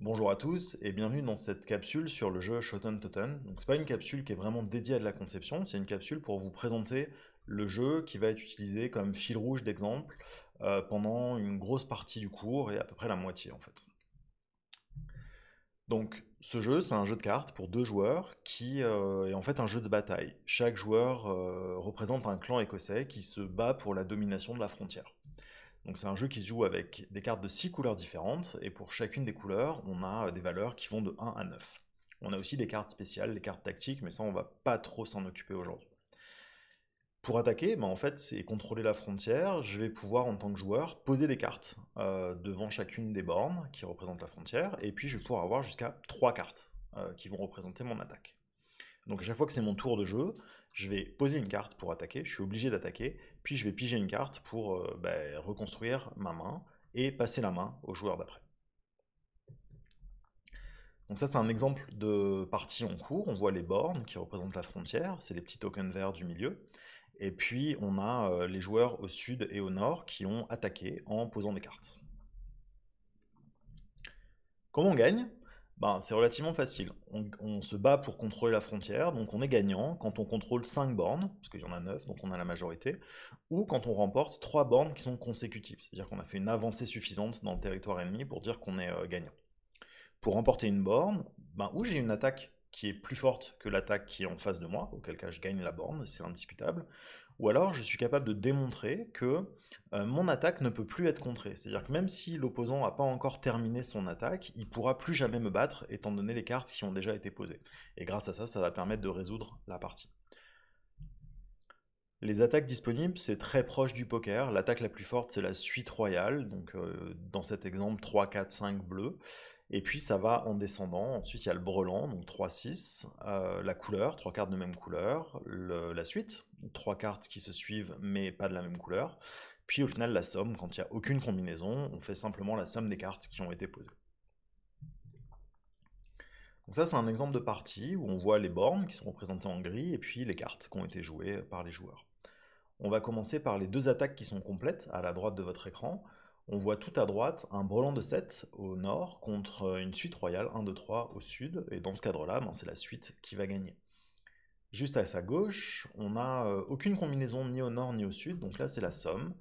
Bonjour à tous et bienvenue dans cette capsule sur le jeu Shoten Toten. Donc c'est pas une capsule qui est vraiment dédiée à de la conception, c'est une capsule pour vous présenter le jeu qui va être utilisé comme fil rouge d'exemple pendant une grosse partie du cours et à peu près la moitié en fait. Donc ce jeu c'est un jeu de cartes pour deux joueurs qui est en fait un jeu de bataille. Chaque joueur représente un clan écossais qui se bat pour la domination de la frontière. Donc c'est un jeu qui se joue avec des cartes de 6 couleurs différentes, et pour chacune des couleurs, on a des valeurs qui vont de 1 à 9. On a aussi des cartes spéciales, les cartes tactiques, mais ça on va pas trop s'en occuper aujourd'hui. Pour attaquer, en fait, c'est contrôler la frontière. Je vais pouvoir, en tant que joueur, poser des cartes devant chacune des bornes qui représentent la frontière, et puis je vais pouvoir avoir jusqu'à 3 cartes qui vont représenter mon attaque. Donc à chaque fois que c'est mon tour de jeu, je vais poser une carte pour attaquer, je suis obligé d'attaquer, puis je vais piger une carte pour reconstruire ma main et passer la main au joueur d'après. Donc ça c'est un exemple de partie en cours, on voit les bornes qui représentent la frontière, c'est les petits tokens verts du milieu, et puis on a les joueurs au sud et au nord qui ont attaqué en posant des cartes. Comment on gagne? C'est relativement facile. On se bat pour contrôler la frontière, donc on est gagnant quand on contrôle 5 bornes, parce qu'il y en a 9, donc on a la majorité, ou quand on remporte 3 bornes qui sont consécutives, c'est-à-dire qu'on a fait une avancée suffisante dans le territoire ennemi pour dire qu'on est gagnant. Pour remporter une borne, ou j'ai une attaque qui est plus forte que l'attaque qui est en face de moi, auquel cas je gagne la borne, c'est indiscutable, ou alors je suis capable de démontrer que mon attaque ne peut plus être contrée. C'est-à-dire que même si l'opposant n'a pas encore terminé son attaque, il pourra plus jamais me battre étant donné les cartes qui ont déjà été posées. Et grâce à ça, ça va permettre de résoudre la partie. Les attaques disponibles, c'est très proche du poker. L'attaque la plus forte, c'est la suite royale. Donc dans cet exemple, 3, 4, 5 bleus. Et puis ça va en descendant. Ensuite, il y a le brelan, donc 3, 6. La couleur, 3 cartes de même couleur. La suite, 3 cartes qui se suivent mais pas de la même couleur. Puis au final, la somme, quand il n'y a aucune combinaison, on fait simplement la somme des cartes qui ont été posées. Donc ça, c'est un exemple de partie où on voit les bornes qui sont représentées en gris et puis les cartes qui ont été jouées par les joueurs. On va commencer par les deux attaques qui sont complètes à la droite de votre écran. On voit tout à droite un brelan de 7 au nord contre une suite royale 1, 2, 3 au sud. Et dans ce cadre-là, c'est la suite qui va gagner. Juste à sa gauche, on n'a aucune combinaison ni au nord ni au sud. Donc là, c'est la somme.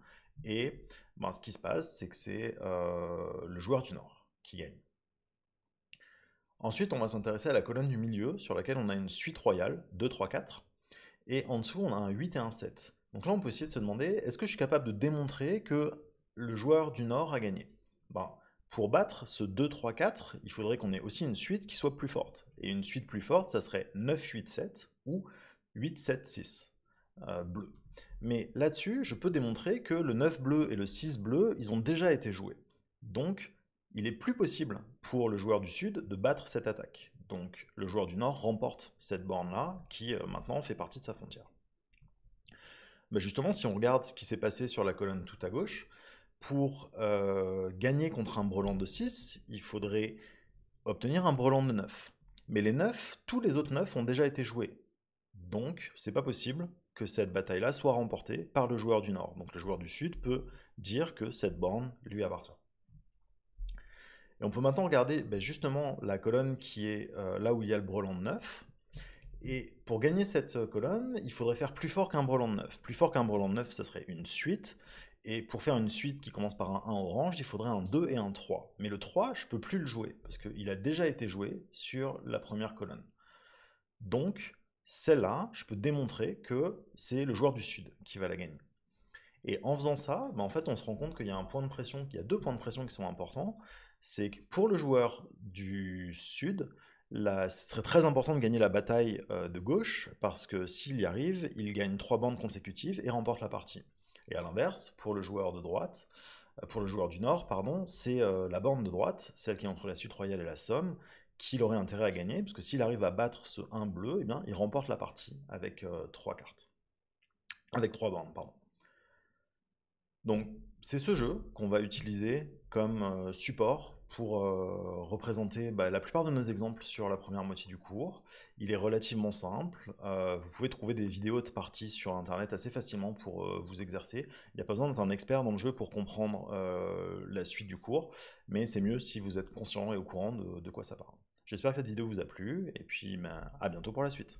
Et ce qui se passe, c'est que c'est le joueur du nord qui gagne. Ensuite, on va s'intéresser à la colonne du milieu sur laquelle on a une suite royale 2, 3, 4. Et en dessous, on a un 8 et un 7. Donc là, on peut essayer de se demander, est-ce que je suis capable de démontrer que le joueur du Nord a gagné? Pour battre ce 2, 3, 4, il faudrait qu'on ait aussi une suite qui soit plus forte. Et une suite plus forte, ça serait 9, 8, 7 ou 8, 7, 6 bleu. Mais là-dessus, je peux démontrer que le 9 bleu et le 6 bleu, ils ont déjà été joués. Donc, il est plus possible pour le joueur du Sud de battre cette attaque. Donc le joueur du Nord remporte cette borne-là, qui maintenant fait partie de sa frontière. Justement, si on regarde ce qui s'est passé sur la colonne tout à gauche, pour gagner contre un brelan de 6, il faudrait obtenir un brelan de 9. Mais les 9, tous les autres 9 ont déjà été joués. Donc, c'est pas possible que cette bataille-là soit remportée par le joueur du Nord. Donc le joueur du Sud peut dire que cette borne lui appartient. Et on peut maintenant regarder justement la colonne qui est là où il y a le brelan de 9. Et pour gagner cette colonne, il faudrait faire plus fort qu'un brelan de 9. Plus fort qu'un brelan de 9, ça serait une suite. Et pour faire une suite qui commence par un 1 orange, il faudrait un 2 et un 3. Mais le 3, je ne peux plus le jouer, parce qu'il a déjà été joué sur la première colonne. Donc, celle-là, je peux démontrer que c'est le joueur du Sud qui va la gagner. Et en faisant ça, en fait, on se rend compte qu'il y a un point de pression, qu'il y a deux points de pression qui sont importants. C'est que pour le joueur du Sud, ce serait très important de gagner la bataille de gauche, parce que s'il y arrive, il gagne 3 bandes consécutives et remporte la partie. Et à l'inverse, pour le joueur de droite, pour le joueur du Nord, pardon, c'est la bande de droite, celle qui est entre la suite royale et la somme, qu'il aurait intérêt à gagner, parce que s'il arrive à battre ce 1 bleu, il remporte la partie avec 3 cartes. Avec 3 bandes, pardon. Donc c'est ce jeu qu'on va utiliser comme support pour représenter la plupart de nos exemples sur la première moitié du cours. Il est relativement simple. Vous pouvez trouver des vidéos de parties sur Internet assez facilement pour vous exercer. Il n'y a pas besoin d'être un expert dans le jeu pour comprendre la suite du cours, mais c'est mieux si vous êtes conscient et au courant de quoi ça parle. J'espère que cette vidéo vous a plu, et puis à bientôt pour la suite.